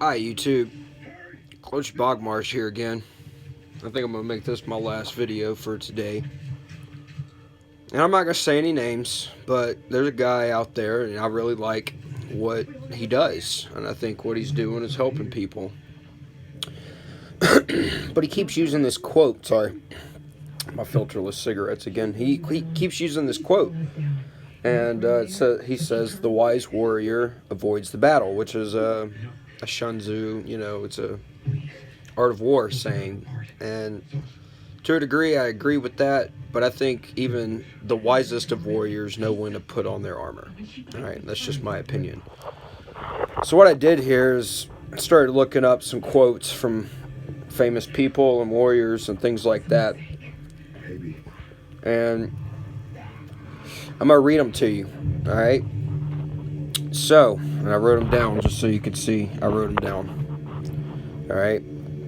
Hi YouTube, Coach Bogmarsh here again. I think I'm going to make this my last video for today. And I'm not going to say any names, but there's a guy out there and I really like what he does. And I think what he's doing is helping people. But he keeps using this quote, sorry, my filterless cigarettes again. He keeps using this quote. And he says, the wise warrior avoids the battle, which is a Sun Tzu, it's a art of war saying. And to a degree, I agree with that, but I think even the wisest of warriors know when to put on their armor. All right, that's just my opinion. So what I did here is I started looking up some quotes from famous people and warriors and things like that. And I'm going to read them to you, all right? So, and I wrote them down just so you could see I wrote them down. All right.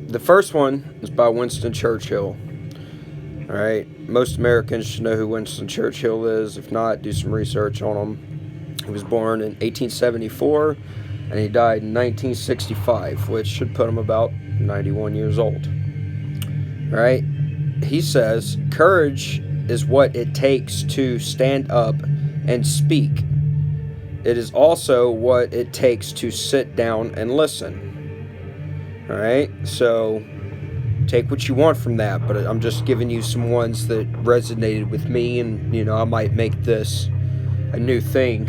The first one is by Winston Churchill. All right. Most Americans should know who Winston Churchill is. If not, do some research on him. He was born in 1874 and he died in 1965, which should put him about 91 years old. All right. He says, courage is what it takes to stand up and speak. It is also what it takes to sit down and listen. All right, so take what you want from that, but I'm just giving you some ones that resonated with me, and I might make this a new thing.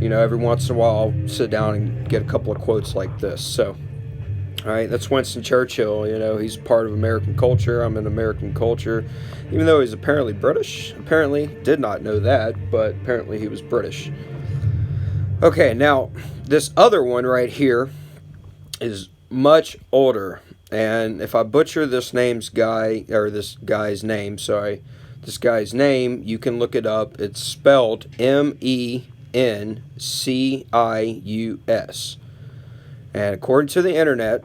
Every once in a while I'll sit down and get a couple of quotes like this. So, all right, that's Winston Churchill. He's part of American culture. I'm in American culture, even though he's apparently British. Apparently, did not know that, but apparently he was British. Okay, now this other one right here is much older, and if I butcher this guy's name, you can look it up. It's spelled Mencius, and according to the internet,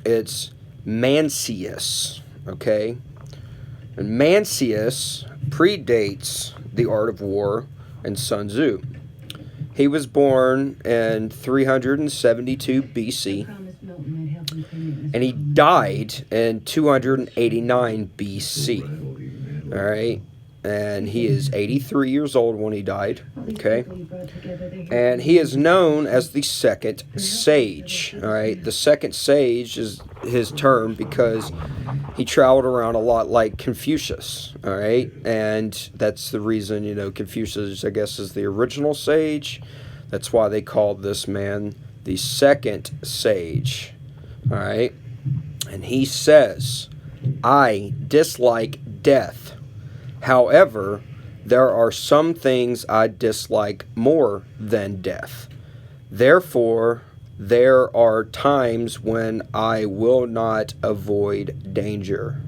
it's Mencius. Okay, and Mencius predates the Art of War and Sun Tzu. He was born in 372 BC, and he died in 289 BC. All right, and he is 83 years old when he died. Okay, and he is known as the second sage. All right, the second sage is his term because he traveled around a lot like Confucius. All right, and that's the reason Confucius, I guess, is the original sage. That's why they called this man the second sage. All right, and he says, I dislike death. However, there are some things I dislike more than death. Therefore, there are times when I will not avoid danger.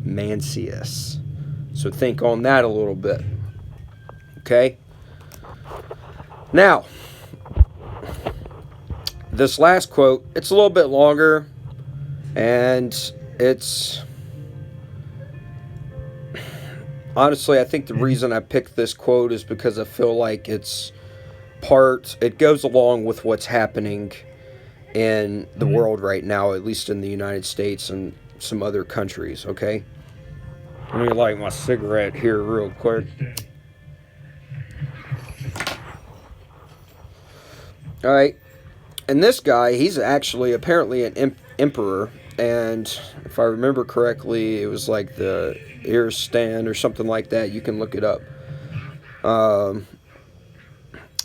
Mencius. So think on that a little bit. Okay? Now, this last quote, it's a little bit longer, and it's... Honestly, I think the reason I picked this quote is because I feel like it goes along with what's happening in the world right now, at least in the United States and some other countries, okay? Let me light my cigarette here real quick. All right, and this guy, he's actually apparently an emperor, and if I remember correctly, it was like the Iristan or something like that. You can look it up.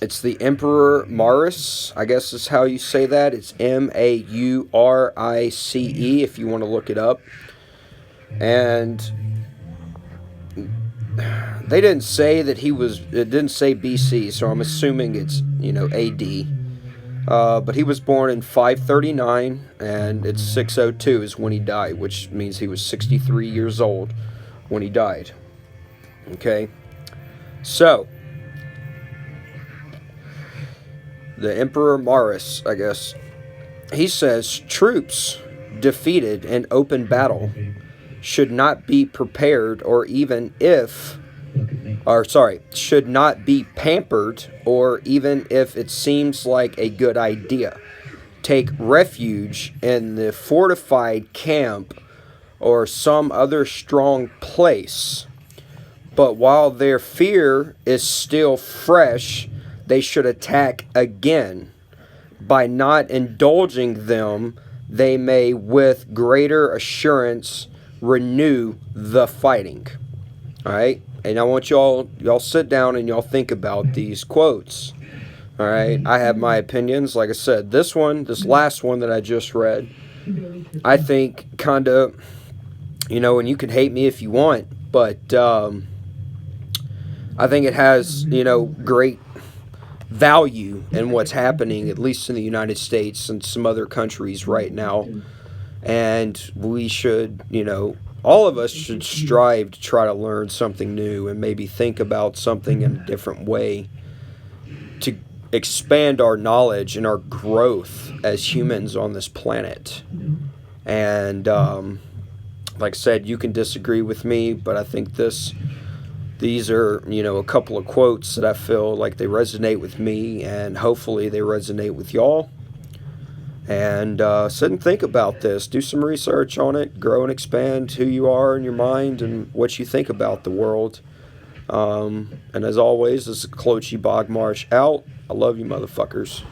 It's the Emperor Maurice, I guess is how you say that. It's Maurice if you want to look it up. And they didn't say that it didn't say BC, so I'm assuming it's, AD. But he was born in 539, and it's 602 is when he died, which means he was 63 years old when he died. Okay? So, the Emperor Maurice, I guess, he says, troops defeated in open battle should not be prepared should not be pampered or even if it seems like a good idea. take refuge in the fortified camp or some other strong place. But while their fear is still fresh, they should attack again. By not indulging them, they may with greater assurance renew the fighting. All right? And I want y'all sit down and y'all think about these quotes. All right? I have my opinions. Like I said, this last one that I just read, I think kind of, and you can hate me if you want, but I think it has, great value in what's happening, at least in the United States and some other countries right now. And we should, all of us should strive to try to learn something new and maybe think about something in a different way to expand our knowledge and our growth as humans on this planet. And like I said, you can disagree with me, but I think these are, a couple of quotes that I feel like they resonate with me, and hopefully they resonate with y'all. And sit and think about this. Do some research on it. Grow and expand who you are in your mind and what you think about the world. And as always, this is Cloachy Bogmarsh out. I love you, motherfuckers.